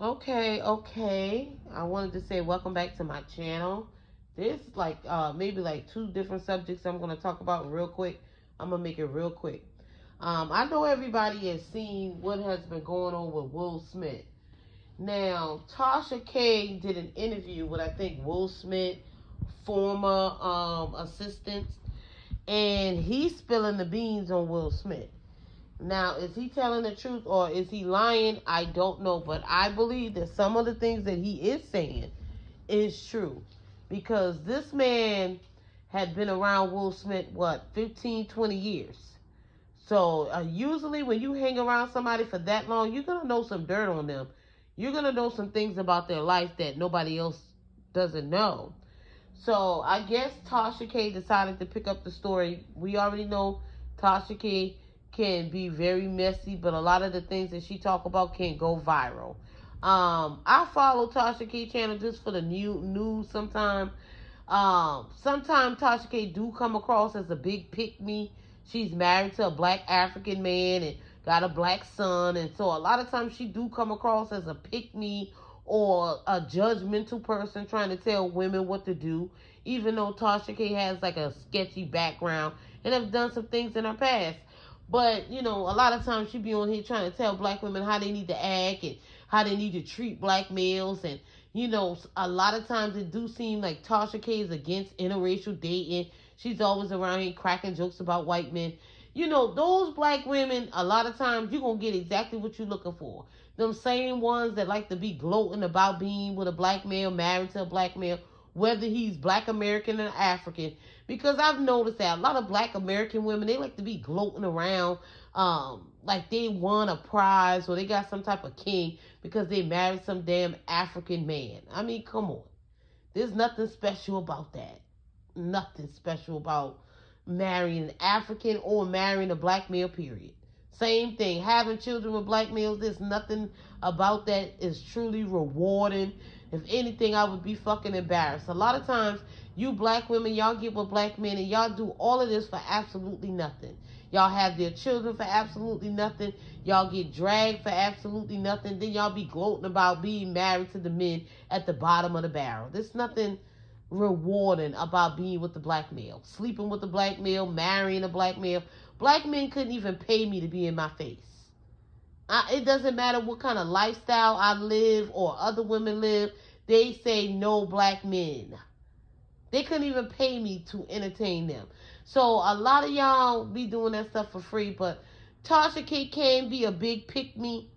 Okay. I wanted to say welcome back to my channel. There's like maybe like two different subjects I'm gonna talk about real quick. I'm gonna make it real quick. I know everybody has seen what has been going on with Will Smith. Now, Tasha K did an interview with I think Will Smith, former assistants, and he's spilling the beans on Will Smith. Now, is he telling the truth or is he lying? I don't know, but I believe that some of the things that he is saying is true because this man had been around Will Smith, what, 15, 20 years. So, usually when you hang around somebody for that long, you're going to know some dirt on them. You're going to know some things about their life that nobody else doesn't know. So, I guess Tasha K decided to pick up the story. We already know Tasha K can be very messy, but a lot of the things that she talk about can go viral. I follow Tasha K channel just for the new news sometimes. Sometimes Tasha K do come across as a big pick me. She's married to a black African man and got a black son, and so a lot of times she do come across as a pick me or a judgmental person trying to tell women what to do. Even though Tasha K has like a sketchy background and have done some things in her past. But, you know, a lot of times she be on here trying to tell black women how they need to act and how they need to treat black males. And, you know, a lot of times it do seem like Tasha K is against interracial dating. She's always around here cracking jokes about white men. You know, those black women, a lot of times you're going to get exactly what you're looking for. Them same ones that like to be gloating about being with a black male, married to a black male, whether he's black American or African. Because I've noticed that a lot of black American women, they like to be gloating around like they won a prize or they got some type of king because they married some damn African man. I mean, come on. There's nothing special about that. Nothing special about marrying an African or marrying a black male, period. Same thing. Having children with black males, there's nothing about that is truly rewarding. If anything, I would be fucking embarrassed. A lot of times, you black women, y'all get with black men and y'all do all of this for absolutely nothing. Y'all have their children for absolutely nothing. Y'all get dragged for absolutely nothing. Then y'all be gloating about being married to the men at the bottom of the barrel. There's nothing rewarding about being with the black male, sleeping with the black male, marrying a black male. Black men couldn't even pay me to be in my face. It doesn't matter what kind of lifestyle I live or other women live. They say no black men. They couldn't even pay me to entertain them. So a lot of y'all be doing that stuff for free, but Tasha K can be a big pick me.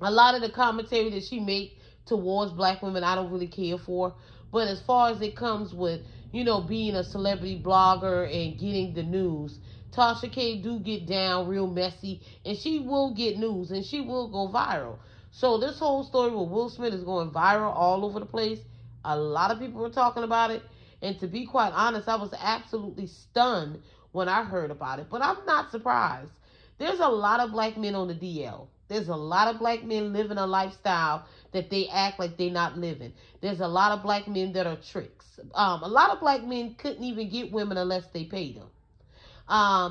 A lot of the commentary that she make towards black women, I don't really care for. But as far as it comes with, you know, being a celebrity blogger and getting the news, Tasha K do get down real messy, and she will get news, and she will go viral. So this whole story with Will Smith is going viral all over the place. A lot of people were talking about it, and to be quite honest, I was absolutely stunned when I heard about it. But I'm not surprised. There's a lot of black men on the DL. There's a lot of black men living a lifestyle that they act like they're not living. There's a lot of black men that are tricks. A lot of black men couldn't even get women unless they paid them.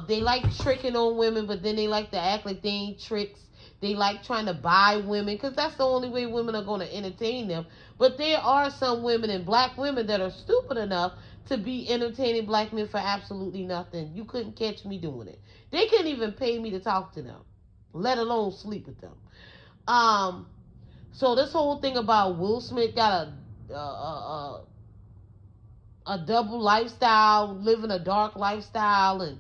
They like tricking on women, but then they like to act like they ain't tricks. They like trying to buy women because that's the only way women are going to entertain them. But there are some women and black women that are stupid enough to be entertaining black men for absolutely nothing. You couldn't catch me doing it. They couldn't even pay me to talk to them, let alone sleep with them. So this whole thing about Will Smith got a double lifestyle, living a dark lifestyle, and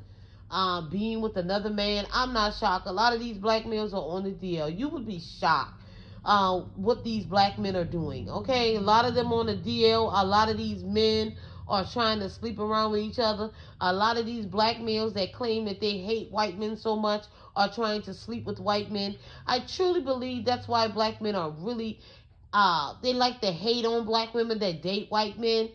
being with another man, I'm not shocked. A lot of these black males are on the DL. You would be shocked what these black men are doing. Okay, a lot of them on the DL. A lot of these men are trying to sleep around with each other. A lot of these black males that claim that they hate white men so much are trying to sleep with white men. I truly believe that's why black men are really they like to hate on black women that date white men,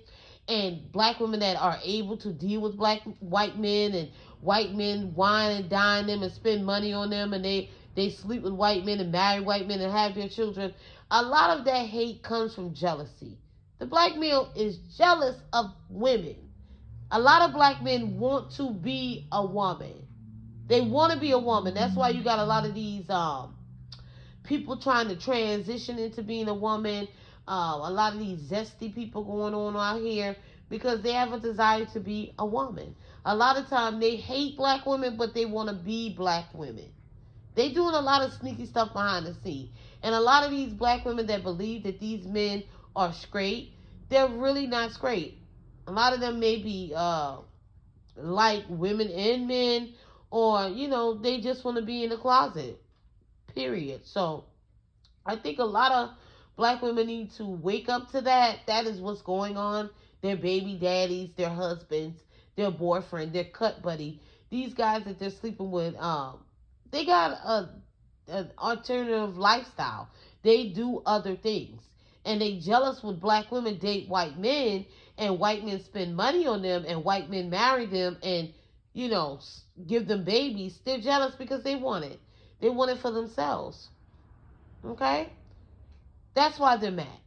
and black women that are able to deal with white men, and white men wine and dine them and spend money on them, and they sleep with white men and marry white men and have their children. A lot of that hate comes from jealousy. The black male is jealous of women. A lot of black men want to be a woman. They want to be a woman. That's why you got a lot of these people trying to transition into being a woman. A lot of these zesty people going on out here because they have a desire to be a woman. A lot of time they hate black women, but they want to be black women. They doing a lot of sneaky stuff behind the scene. And a lot of these black women that believe that these men are straight, they're really not straight. A lot of them may be like women and men, or, they just want to be in the closet, period. So I think a lot of black women need to wake up to that. That is what's going on. Their baby daddies, their husbands, their boyfriend, their cut buddy, these guys that they're sleeping with, they got an alternative lifestyle. They do other things. And they jealous when black women date white men, and white men spend money on them, and white men marry them and, give them babies. They're jealous because they want it. They want it for themselves. Okay? That's why they're mad.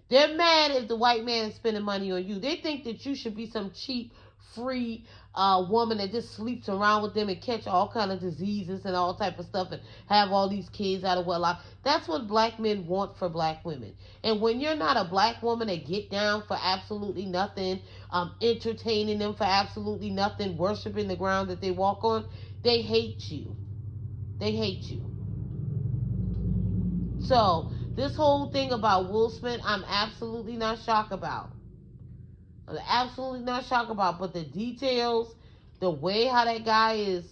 They're mad if the white man is spending money on you. They think that you should be some cheap, free woman that just sleeps around with them and catch all kind of diseases and all type of stuff and have all these kids out of wedlock. That's what black men want for black women. And when you're not a black woman that get down for absolutely nothing, entertaining them for absolutely nothing, worshiping the ground that they walk on, they hate you. They hate you. So this whole thing about Will Smith, I'm absolutely not shocked about. I'm absolutely not shocked about. But the details, the way how that guy is,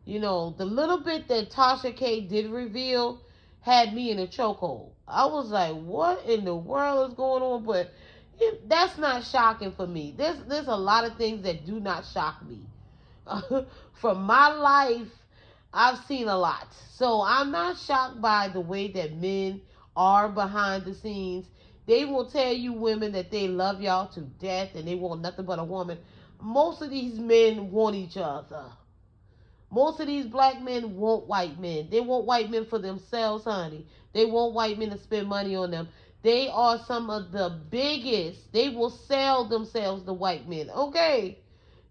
the little bit that Tasha K did reveal had me in a chokehold. I was like, what in the world is going on? But that's not shocking for me. There's a lot of things that do not shock me. From my life, I've seen a lot. So I'm not shocked by the way that men are behind the scenes. They will tell you women that they love y'all to death and they want nothing but a woman. Most of these men want each other. Most of these black men want white men. They want white men for themselves, honey. They want white men to spend money on them. They are some of the biggest. They will sell themselves to white men. Okay?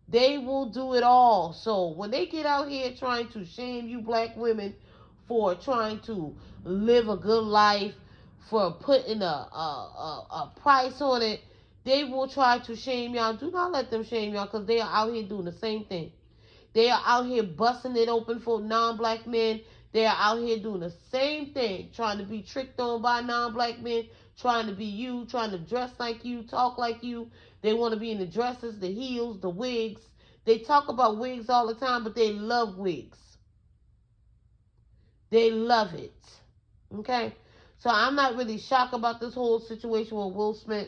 They will do it all. So when they get out here trying to shame you black women for trying to live a good life, for putting a price on it, they will try to shame y'all. Do not let them shame y'all, because they are out here doing the same thing. They are out here busting it open for non-black men. They are out here doing the same thing, trying to be tricked on by non-black men, trying to be you, trying to dress like you, talk like you. They want to be in the dresses, the heels, the wigs. They talk about wigs all the time, but they love wigs. They love it. Okay? So I'm not really shocked about this whole situation with Will Smith.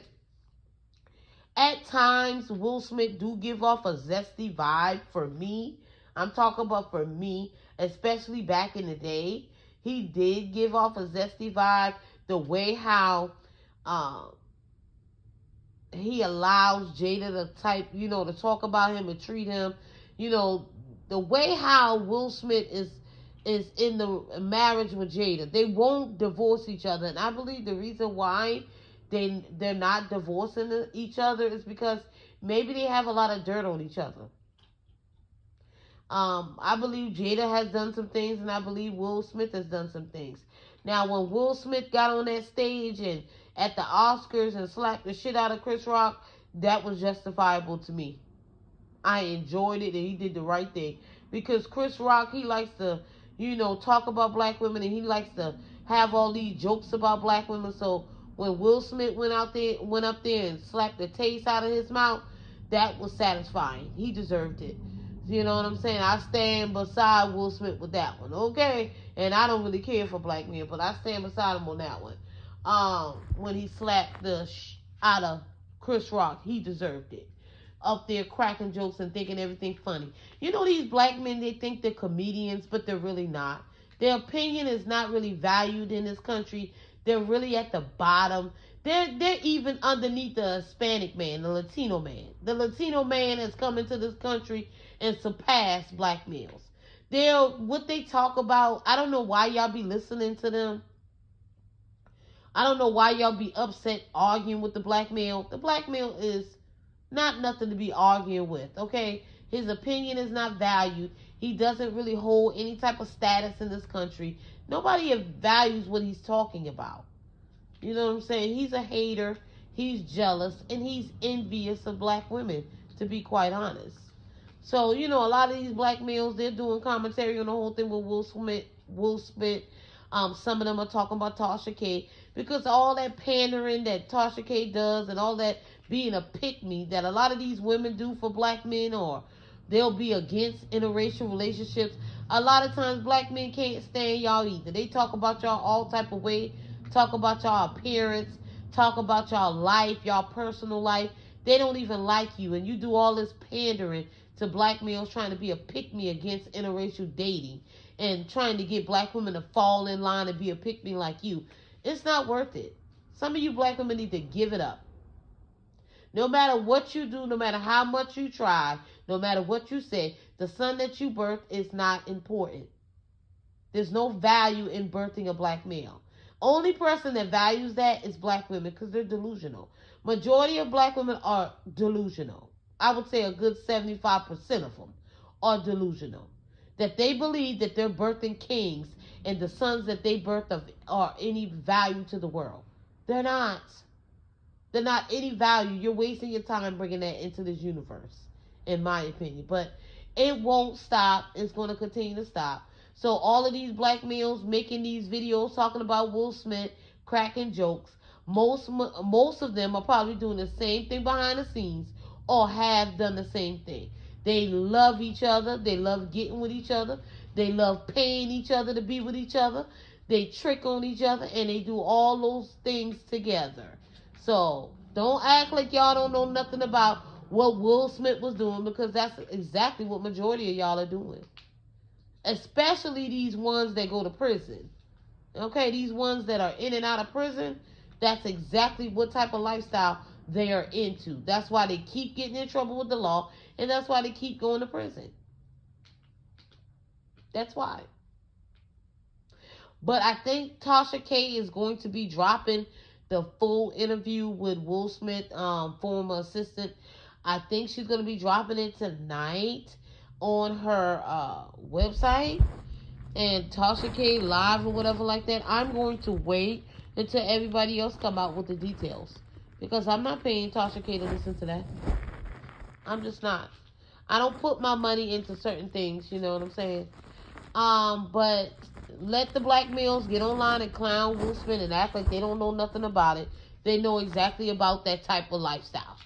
At times, Will Smith do give off a zesty vibe for me. I'm talking about for me, especially back in the day. He did give off a zesty vibe. The way how he allows Jada to talk about him and treat him. The way how Will Smith is in the marriage with Jada. They won't divorce each other. And I believe the reason why they're not divorcing each other is because maybe they have a lot of dirt on each other. I believe Jada has done some things, and I believe Will Smith has done some things. Now, when Will Smith got on that stage and at the Oscars and slapped the shit out of Chris Rock, that was justifiable to me. I enjoyed it, and he did the right thing. Because Chris Rock, he likes to, talk about black women, and he likes to have all these jokes about black women. So when Will Smith went up there and slapped the taste out of his mouth, that was satisfying. He deserved it. You know what I'm saying? I stand beside Will Smith with that one, okay? And I don't really care for black men, but I stand beside him on that one. When he slapped the out of Chris Rock, he deserved it. Up there cracking jokes and thinking everything funny. These black men, they think they're comedians, but they're really not. Their opinion is not really valued in this country. They're really at the bottom. They're even underneath the Hispanic man, the Latino man. The Latino man has come into this country and surpassed black males. What they talk about, I don't know why y'all be listening to them. I don't know why y'all be upset arguing with the black male. The black male is not nothing to be arguing with, okay? His opinion is not valued. He doesn't really hold any type of status in this country. Nobody values what he's talking about. You know what I'm saying? He's a hater, he's jealous, and he's envious of black women, to be quite honest. So, you know, a lot of these black males, they're doing commentary on the whole thing with Will Smith. Some of them are talking about Tasha K, because all that pandering that Tasha K does and all that being a pick-me that a lot of these women do for black men, or they'll be against interracial relationships. A lot of times black men can't stand y'all either. They talk about y'all all type of way, talk about y'all appearance, talk about y'all life, y'all personal life. They don't even like you, and you do all this pandering to black males trying to be a pick-me against interracial dating and trying to get black women to fall in line and be a pick-me like you. It's not worth it. Some of you black women need to give it up. No matter what you do, no matter how much you try, no matter what you say, the son that you birth is not important. There's no value in birthing a black male. Only person that values that is black women, because they're delusional. Majority of black women are delusional. I would say a good 75% of them are delusional. That they believe that they're birthing kings and the sons that they birth are any value to the world. They're not. They're not any value. You're wasting your time bringing that into this universe, in my opinion. But it won't stop. It's going to continue to stop. So all of these black males making these videos talking about Will Smith, cracking jokes, most of them are probably doing the same thing behind the scenes or have done the same thing. They love each other. They love getting with each other. They love paying each other to be with each other. They trick on each other, and they do all those things together. So don't act like y'all don't know nothing about what Will Smith was doing, because that's exactly what majority of y'all are doing. Especially these ones that go to prison. Okay, these ones that are in and out of prison, that's exactly what type of lifestyle they are into. That's why they keep getting in trouble with the law, and that's why they keep going to prison. That's why. But I think Tasha K is going to be dropping the full interview with Will Smith, former assistant. I think she's going to be dropping it tonight on her website, and Tasha K live or whatever like that. I'm going to wait until everybody else come out with the details, because I'm not paying Tasha K to listen to that. I'm just not. I don't put my money into certain things, you know what I'm saying? But let the black males get online and clown Will Smith and act like they don't know nothing about it. They know exactly about that type of lifestyle.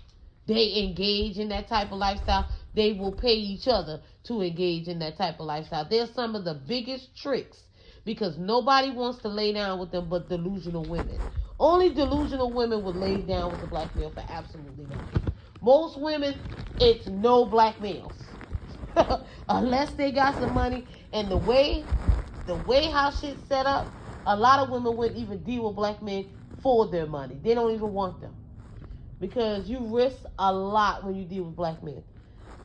They engage in that type of lifestyle. They will pay each other to engage in that type of lifestyle. They're some of the biggest tricks, because nobody wants to lay down with them but delusional women. Only delusional women would lay down with a black male for absolutely nothing. Most women, it's no black males. Unless they got some money. And the way how shit's set up, a lot of women wouldn't even deal with black men for their money. They don't even want them, because you risk a lot when you deal with black men.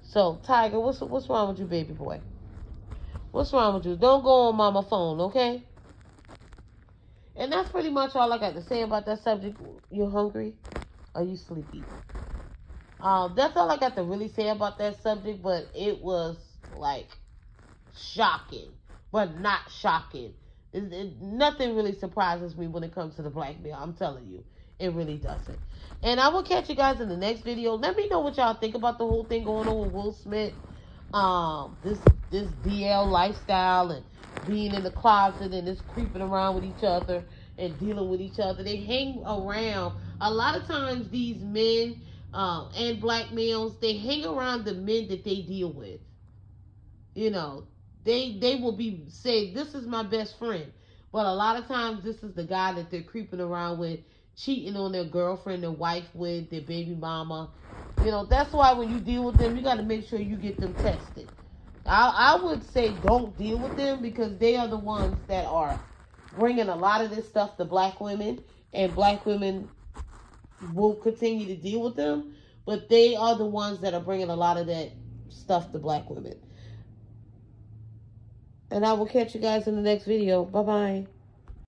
So, Tiger, what's wrong with you, baby boy? What's wrong with you? Don't go on mama phone, okay? And that's pretty much all I got to say about that subject. You hungry? Are you sleepy? That's all I got to really say about that subject, but it was, like, shocking, but not shocking. Nothing really surprises me when it comes to the black male. I'm telling you, it really doesn't. And I will catch you guys in the next video. Let me know what y'all think about the whole thing going on with Will Smith. This DL lifestyle and being in the closet and just creeping around with each other and dealing with each other. They hang around. A lot of times these men and black males, they hang around the men that they deal with. You know, they will be say, this is my best friend. But a lot of times this is the guy that they're creeping around with, cheating on their girlfriend, their wife with, their baby mama. You know, that's why when you deal with them, you got to make sure you get them tested. I would say don't deal with them, because they are the ones that are bringing a lot of this stuff to black women, and black women will continue to deal with them, but they are the ones that are bringing a lot of that stuff to black women. And I will catch you guys in the next video. Bye-bye.